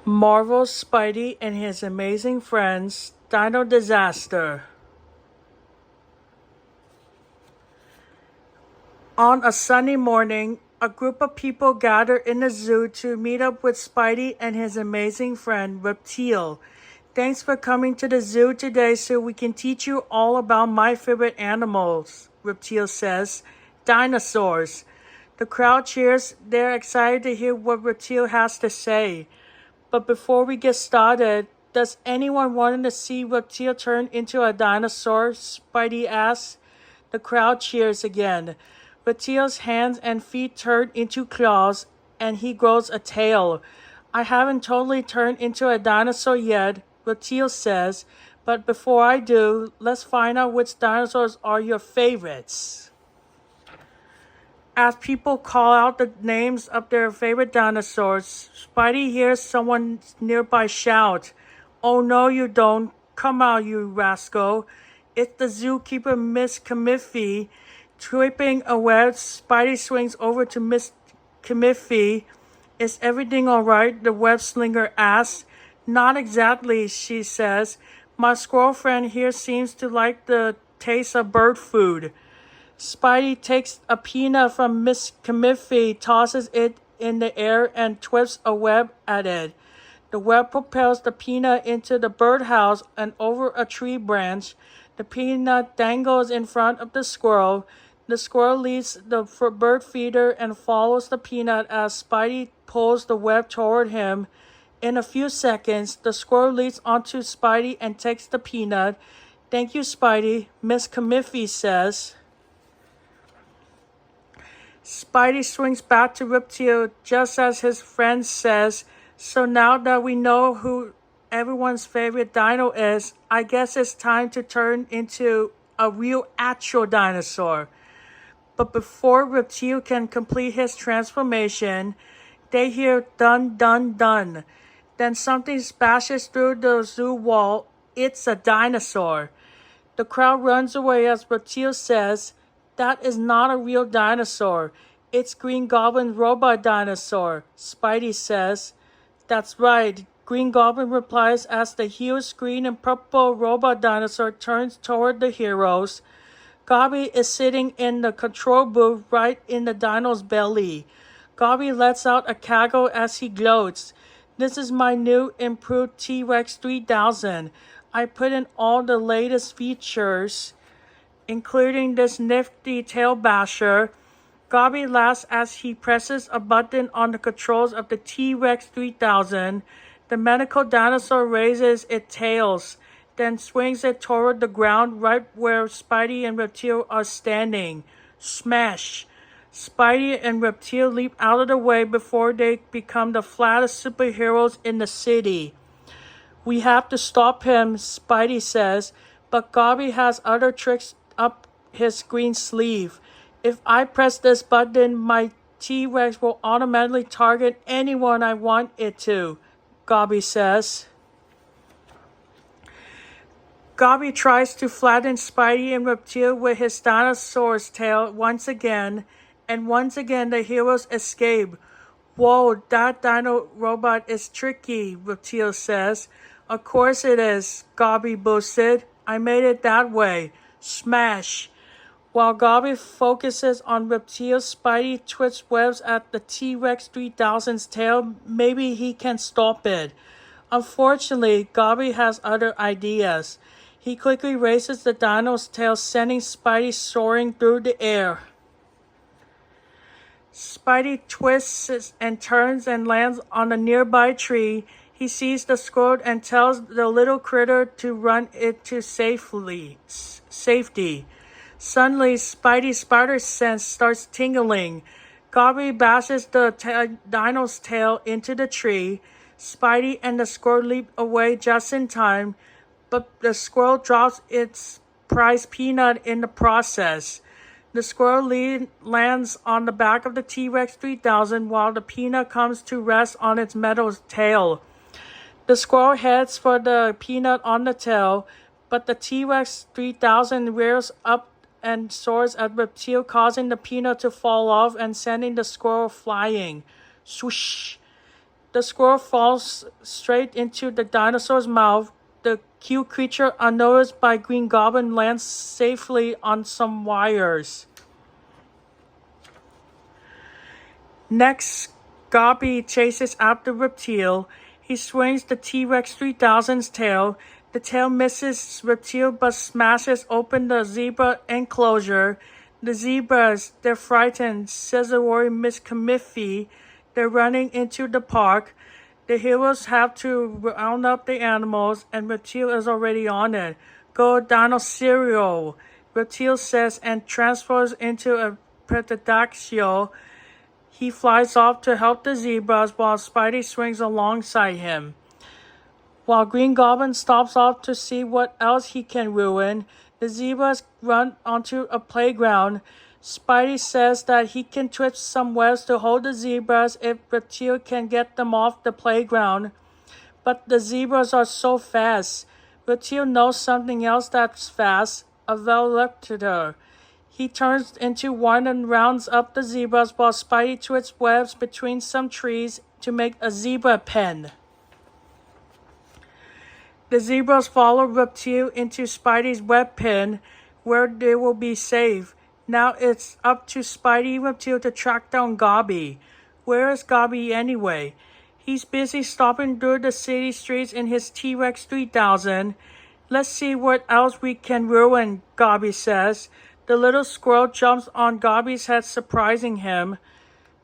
Marvel's Spidey and his amazing friends, Dino Disaster. On a sunny morning, a group of people gather in the zoo to meet up with Spidey and his amazing friend, Reptile. Thanks for coming to the zoo today so we can teach you all about my favorite animals, Reptile says. Dinosaurs. The crowd cheers. They're excited to hear what Reptile has to say. But before we get started, does anyone want to see Reptile turn into a dinosaur? Spidey asks. The crowd cheers again. Reptile's hands and feet turn into claws, and he grows a tail. I haven't totally turned into a dinosaur yet, Reptile says, but before I do, let's find out which dinosaurs are your favorites. As people call out the names of their favorite dinosaurs, Spidey hears someone nearby shout, "Oh no you don't, come out you rascal." It's the zookeeper Miss Commiffy. Tripping a web, Spidey swings over to Miss Commiffy. "Is everything alright?" the web slinger asks. "Not exactly," she says. "My squirrel friend here seems to like the taste of bird food." Spidey takes a peanut from Miss Commiffy, tosses it in the air, and twists a web at it. The web propels the peanut into the birdhouse and over a tree branch. The peanut dangles in front of the squirrel. The squirrel leaves the bird feeder and follows the peanut as Spidey pulls the web toward him. In a few seconds, the squirrel leaps onto Spidey and takes the peanut. "Thank you, Spidey," Miss Commiffy says. Spidey swings back to Reptile just as his friend says, "So now that we know who everyone's favorite dino is, I guess it's time to turn into a real actual dinosaur." But before Reptile can complete his transformation, they hear dun dun dun. Then something smashes through the zoo wall. It's a dinosaur. The crowd runs away as Reptile says, "That is not a real dinosaur. It's Green Goblin's robot dinosaur," Spidey says. "That's right," Green Goblin replies as the huge green and purple robot dinosaur turns toward the heroes. Gobby is sitting in the control booth right in the dino's belly. Gobby lets out a cackle as he gloats. "This is my new improved T-Rex 3000. I put in all the latest features, including this nifty tail basher." Gobby laughs as he presses a button on the controls of the T-Rex 3000. The medical dinosaur raises its tails, then swings it toward the ground right where Spidey and Reptile are standing. Smash! Spidey and Reptile leap out of the way before they become the flattest superheroes in the city. "We have to stop him," Spidey says, but Gobby has other tricks up his green sleeve. "If I press this button, my T-Rex will automatically target anyone I want it to," Gobby says. Gobby tries to flatten Spidey and Reptile with his dinosaur's tail once again, and once again the heroes escape. "Whoa, that dino robot is tricky," Reptile says. "Of course it is," Gobby boasted. "I made it that way." Smash! While Gobby focuses on Reptile, Spidey twists webs at the T-Rex 3000's tail. Maybe he can stop it. Unfortunately, Gobby has other ideas. He quickly raises the dino's tail, sending Spidey soaring through the air. Spidey twists and turns and lands on a nearby tree. He sees the squirrel and tells the little critter to run it to safety. Suddenly, Spidey's spider sense starts tingling. Gobby bashes the dino's tail into the tree. Spidey and the squirrel leap away just in time, but the squirrel drops its prized peanut in the process. The squirrel lands on the back of the T-Rex 3000 while the peanut comes to rest on its metal tail. The squirrel heads for the peanut on the tail, but the T-Rex 3000 rears up and soars at Reptile, causing the peanut to fall off and sending the squirrel flying. Swoosh! The squirrel falls straight into the dinosaur's mouth. The cute creature, unnoticed by Green Goblin, lands safely on some wires. Next, Gobby chases after Reptile. He swings the T-Rex 3000's tail. The tail misses Reptile but smashes open the zebra enclosure. The zebras, they're frightened, says Rory Miss Commiffy. They're running into the park. The heroes have to round up the animals, and Reptile is already on it. Go Dino Cereal, Reptile says, and transfers into a pterodactyl. He flies off to help the zebras while Spidey swings alongside him. While Green Goblin stops off to see what else he can ruin, the zebras run onto a playground. Spidey says that he can twist some webs to hold the zebras if Reptile can get them off the playground. But the zebras are so fast. Reptile knows something else that's fast, a Velociraptor. He turns into one and rounds up the zebras while Spidey twists webs between some trees to make a zebra pen. The zebras follow Reptile into Spidey's web pen, where they will be safe. Now it's up to Spidey and Reptile to track down Gobby. Where is Gobby anyway? He's busy stomping through the city streets in his T-Rex 3000. Let's see what else we can ruin, Gobby says. The little squirrel jumps on Gobby's head, surprising him.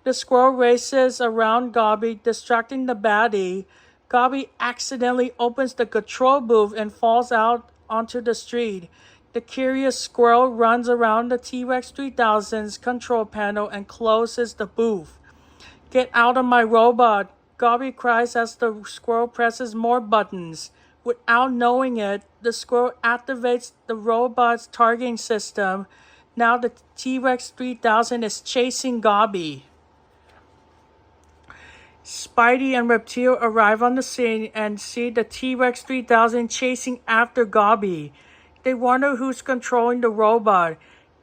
The squirrel races around Gobby, distracting the baddie. Gobby accidentally opens the control booth and falls out onto the street. The curious squirrel runs around the T-Rex 3000's control panel and closes the booth. Get out of my robot, Gobby cries as the squirrel presses more buttons. Without knowing it, the squirrel activates the robot's targeting system. Now the T-Rex 3000 is chasing Gobby. Spidey and Reptile arrive on the scene and see the T-Rex 3000 chasing after Gobby. They wonder who's controlling the robot.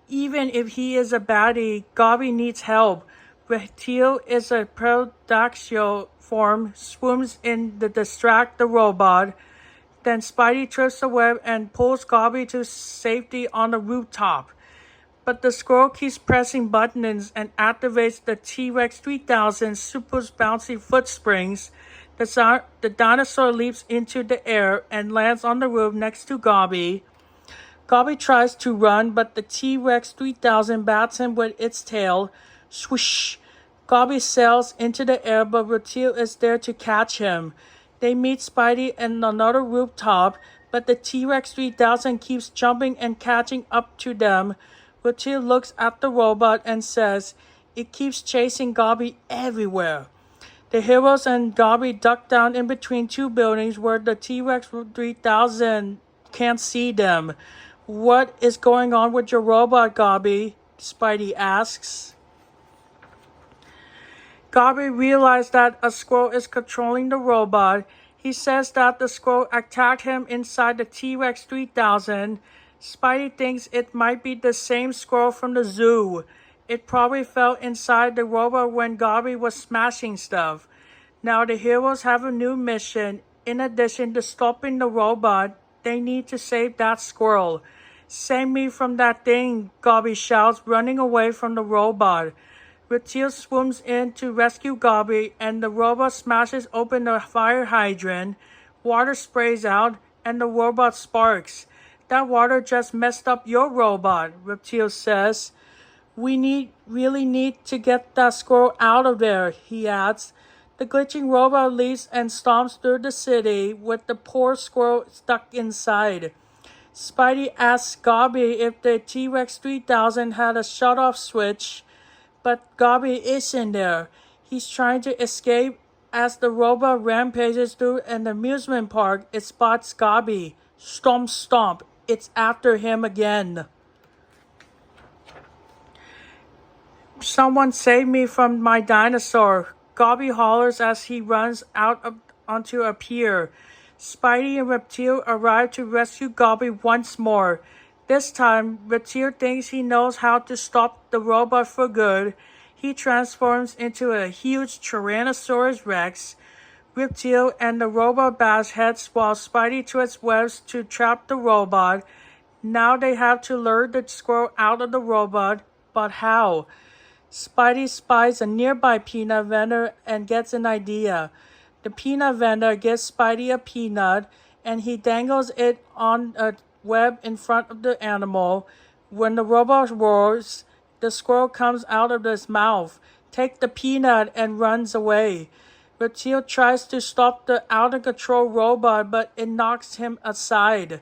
Even if he is a baddie, Gobby needs help. Reptile is a pterodactyl form, swoops in to distract the robot. Then Spidey trips the web and pulls Gobby to safety on the rooftop. But the squirrel keeps pressing buttons and activates the T-Rex 3000's super bouncy foot springs. The dinosaur leaps into the air and lands on the roof next to Gobby. Gobby tries to run, but the T-Rex 3000 bats him with its tail. Swoosh! Gobby sails into the air, but Reptile is there to catch him. They meet Spidey in another rooftop, but the T-Rex 3000 keeps jumping and catching up to them. Reptile looks at the robot and says, "It keeps chasing Gobby everywhere." The heroes and Gobby duck down in between two buildings where the T-Rex 3000 can't see them. "What is going on with your robot, Gobby?" Spidey asks. Gobby realizes that a squirrel is controlling the robot. He says that the squirrel attacked him inside the T-Rex 3000. Spidey thinks it might be the same squirrel from the zoo. It probably fell inside the robot when Gobby was smashing stuff. Now the heroes have a new mission. In addition to stopping the robot, they need to save that squirrel. "Save me from that thing," Gobby shouts, running away from the robot. Reptile swoops in to rescue Gobby, and the robot smashes open the fire hydrant. Water sprays out, and the robot sparks. "That water just messed up your robot," Reptile says. We really need to get that squirrel out of there," he adds. The glitching robot leaves and stomps through the city with the poor squirrel stuck inside. Spidey asks Gobby if the T-Rex 3000 had a shut-off switch, but Gobby isn't there. He's trying to escape. As the robot rampages through an amusement park, it spots Gobby. Stomp, stomp. It's after him again. "Someone save me from my dinosaur," Gobby hollers as he runs onto a pier. Spidey and Reptile arrive to rescue Gobby once more. This time, Reptile thinks he knows how to stop the robot for good. He transforms into a huge Tyrannosaurus Rex. Reptile and the robot bash heads while Spidey twists webs to trap the robot. Now they have to lure the squirrel out of the robot, but how? Spidey spies a nearby peanut vendor and gets an idea. The peanut vendor gives Spidey a peanut and he dangles it on a web in front of the animal. When the robot roars, the squirrel comes out of his mouth, takes the peanut and runs away. Reptile tries to stop the out-of-control robot, but it knocks him aside.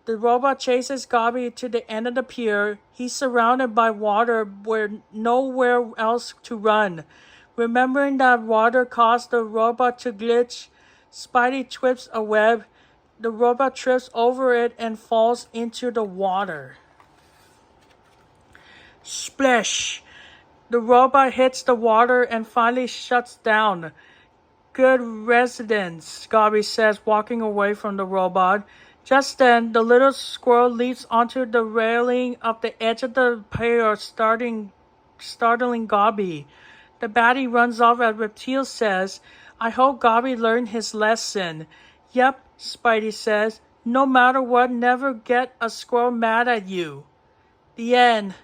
The robot chases Gobby to the end of the pier. He's surrounded by water where nowhere else to run. Remembering that water caused the robot to glitch, Spidey twists a web. The robot trips over it and falls into the water. Splash! The robot hits the water and finally shuts down. Good residence, Gobby says, walking away from the robot. Just then, the little squirrel leaps onto the railing of the edge of the pier, startling Gobby. The baddie runs off as Reptile says, I hope Gobby learned his lesson. Yep, Spidey says, no matter what, never get a squirrel mad at you. The end.